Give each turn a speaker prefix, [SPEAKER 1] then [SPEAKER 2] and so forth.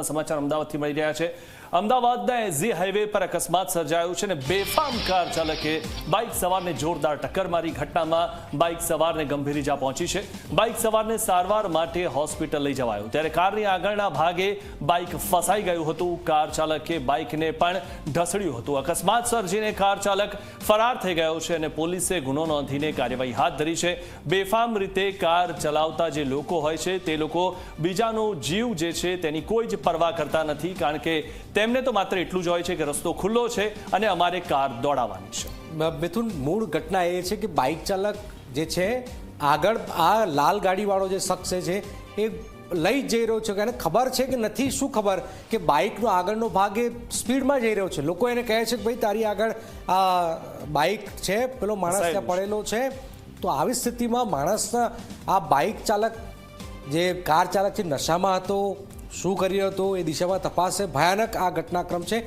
[SPEAKER 1] સમાચાર અમદાવાદથી મળી રહ્યા છે। અમદાવાદના એઝી હાઈવે પર અકસ્માત સર્જાયો છે અને બેફામ કાર ચાલકે બાઇક સવારને જોરદાર ટક્કર મારી। ઘટનામાં બાઇક સવારને ગંભીર ઇજા પહોંચી છે। બાઇક સવારને સારવાર માટે હોસ્પિટલ લઈ જવાયો ત્યારે કારની આગળના ભાગે બાઇક ફસાઈ ગયું હતું। કાર ચાલકે બાઇકને પણ ઢસડ્યું હતું। અકસ્માત સર્જીને કાર ચાલક ફરાર થઈ ગયો છે અને પોલીસે ગુનો નોંધીને કાર્યવાહી હાથ ધરી છે। બેફામ રીતે કાર ચલાવતા જે લોકો હોય છે તે લોકો બીજાનો જીવ જે છે તેની કોઈ જ પરવા કરતા નથી, કારણ કે તેમને તો માત્ર એટલું જ હોય છે કે રસ્તો ખુલ્લો છે અને અમારે કાર દોડાવવાની છે।
[SPEAKER 2] મિથુન, મૂળ ઘટના એ છે કે બાઇક ચાલક જે છે આગળ આ લાલ ગાડીવાળો જે શખ્સ છે એ લઈ જઈ રહ્યો છે, એને ખબર છે કે નથી શું ખબર કે બાઇકનો આગળનો ભાગ એ સ્પીડમાં જઈ રહ્યો છે। લોકો એને કહે છે કે ભાઈ તારી આગળ આ બાઇક છે, પેલો માણસ ત્યાં પડેલો છે। તો આવી સ્થિતિમાં માણસના આ બાઇક ચાલક જે કાર ચાલક છે નશામાં હતો, શું કરી રહ્યો હતો એ દિશામાં તપાસ છે। ભયાનક આ ઘટનાક્રમ છે।